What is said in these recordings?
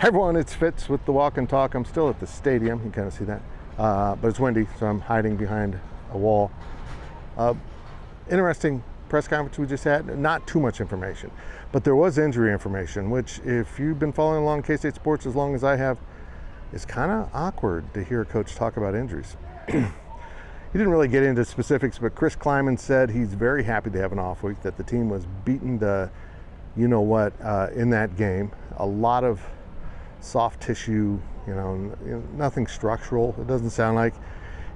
Hi everyone, it's Fitz with the Walk and Talk. I'm still at the stadium, you can kind of see that, but it's windy, so I'm hiding behind a wall. Interesting press conference we just had. Not too much information, but there was injury information, which if you've been following along K-State sports as long as I have, it's kind of awkward to hear a coach talk about injuries. He didn't really get into specifics, but Chris Kleiman said he's very happy to have an off week, that the team was beaten to you-know-what in that game. A lot of soft tissue, nothing structural. It doesn't sound like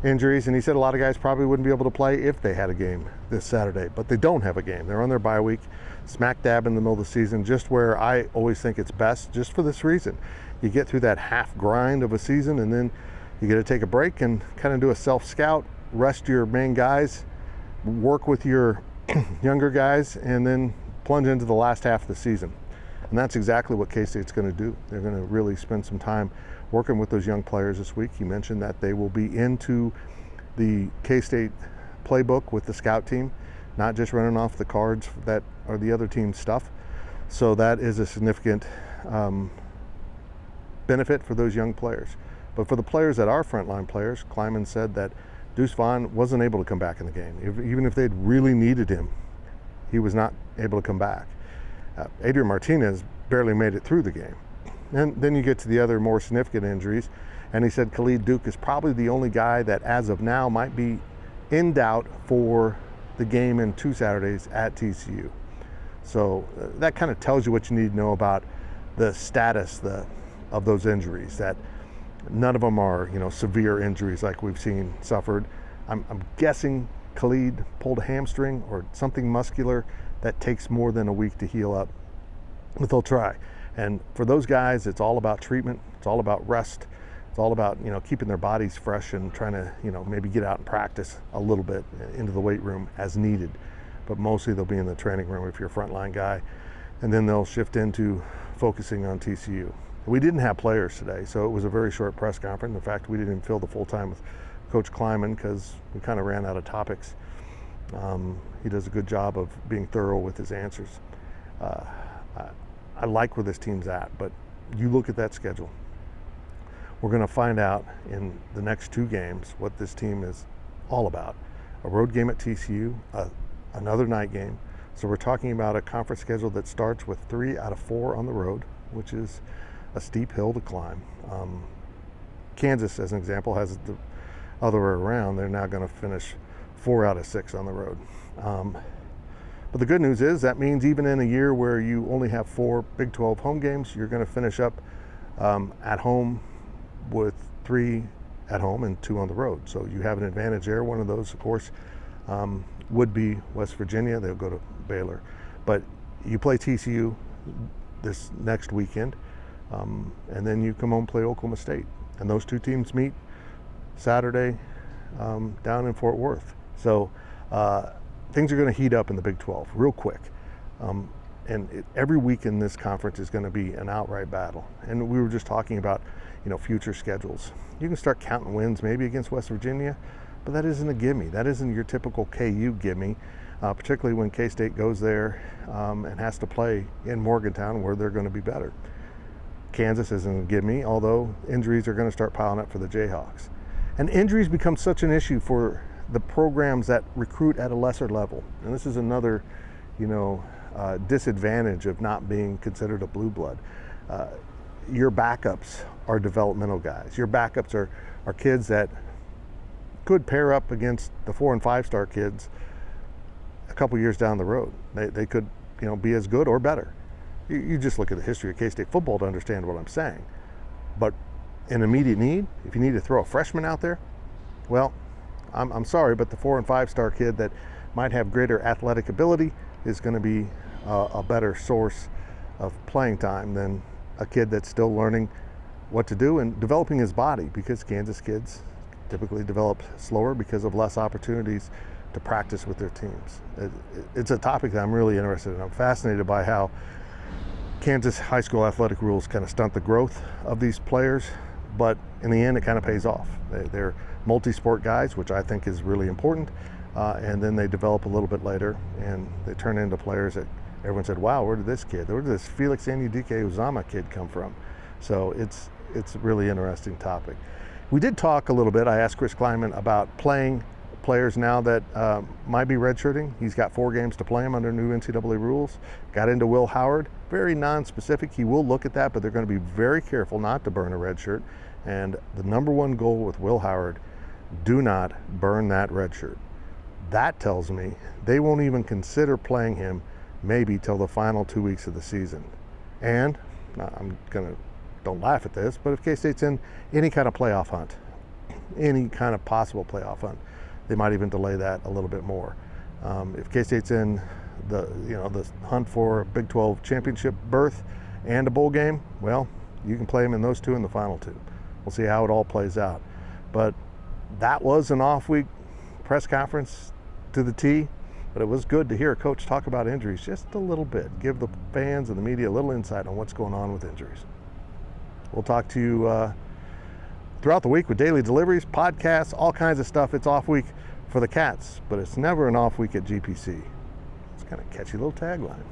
injuries. And he said a lot of guys probably wouldn't be able to play if they had a game this Saturday, but they don't have a game. They're on their bye week, smack dab in the middle of the season, just where I always think it's best, just for this reason. You get through that half grind of a season, and then you get to take a break and kind of do a self-scout, rest your main guys, work with your younger guys, and then plunge into the last half of the season. And that's exactly what K-State's going to do. They're going to really spend some time working with those young players this week. He mentioned that they will be into the K-State playbook with the scout team, not just running off the cards that are the other team's stuff. So that is a significant benefit for those young players. But for the players that are frontline players, Kleiman said that Deuce Vaughn wasn't able to come back in the game. Even if they'd really needed him, he was not able to come back. Adrian Martinez barely made it through the game. And then you get to the other more significant injuries, and he said Khalid Duke is probably the only guy that as of now might be in doubt for the game in 2 Saturdays at TCU. So that kind of tells you what you need to know about the status of those injuries, that none of them are severe injuries like we've seen suffered. I'm guessing Khalid pulled a hamstring or something muscular that takes more than a week to heal up, but they'll try. And for those guys, it's all about treatment. It's all about rest. It's all about keeping their bodies fresh and trying to maybe get out and practice a little bit into the weight room as needed. But mostly they'll be in the training room if you're a frontline guy, and then they'll shift into focusing on TCU. We didn't have players today, so it was a very short press conference. In fact, we didn't even fill the full time with Coach Kleiman because we kind of ran out of topics. He does a good job of being thorough with his answers. I like where this team's at, but you look at that schedule. We're going to find out in the next 2 games what this team is all about. A road game at TCU, another night game. So we're talking about a conference schedule that starts with 3 out of 4 on the road, which is a steep hill to climb. Kansas, as an example, has the other way around. They're now going to finish 4 out of 6 on the road. But the good news is that means even in a year where you only have 4 Big 12 home games, you're going to finish up at home with 3 at home and 2 on the road. So you have an advantage there. One of those, of course, would be West Virginia. They'll go to Baylor. But you play TCU this next weekend, and then you come home and play Oklahoma State. And those 2 teams meet Saturday down in Fort Worth. So things are going to heat up in the Big 12 real quick. And every week in this conference is going to be an outright battle. And we were just talking about, future schedules. You can start counting wins maybe against West Virginia, but that isn't a gimme. That isn't your typical KU gimme, particularly when K-State goes there and has to play in Morgantown where they're going to be better. Kansas isn't a gimme, although injuries are going to start piling up for the Jayhawks. And injuries become such an issue for the programs that recruit at a lesser level. And this is another, disadvantage of not being considered a blue blood. Your backups are developmental guys. Your backups are kids that could pair up against the 4- and 5-star kids a couple years down the road. They could, be as good or better. You just look at the history of K-State football to understand what I'm saying. But in immediate need, if you need to throw a freshman out there, well, I'm sorry, but the 4- and 5-star kid that might have greater athletic ability is going to be a better source of playing time than a kid that's still learning what to do and developing his body, because Kansas kids typically develop slower because of less opportunities to practice with their teams. It's a topic that I'm really interested in. I'm fascinated by how Kansas high school athletic rules kind of stunt the growth of these players, but in the end it kind of pays off. They're multi-sport guys, which I think is really important, and then they develop a little bit later and they turn into players that everyone said, wow, where did this Felix Anudike Uzama kid come from? So it's a really interesting topic. We did talk a little bit. I asked Chris Kleinman about playing players now that might be redshirting. He's got 4 games to play him under new NCAA rules. Got into Will Howard, very non-specific. He will look at that, but they're going to be very careful not to burn a red shirt. And the number one goal with Will Howard, do not burn that red shirt. That tells me they won't even consider playing him maybe till the final 2 weeks of the season. And don't laugh at this, but if K-State's in any kind of playoff hunt, any kind of possible playoff hunt, they might even delay that a little bit more. If K-State's in the hunt for a Big 12 championship berth and a bowl game, well, you can play them in those 2 in the final 2. We'll see how it all plays out. But that was an off-week press conference to the T, but it was good to hear a coach talk about injuries just a little bit, give the fans and the media a little insight on what's going on with injuries. We'll talk to you throughout the week with daily deliveries, podcasts, all kinds of stuff. It's off week for the Cats, but it's never an off week at GPC. It's kind of a catchy little tagline.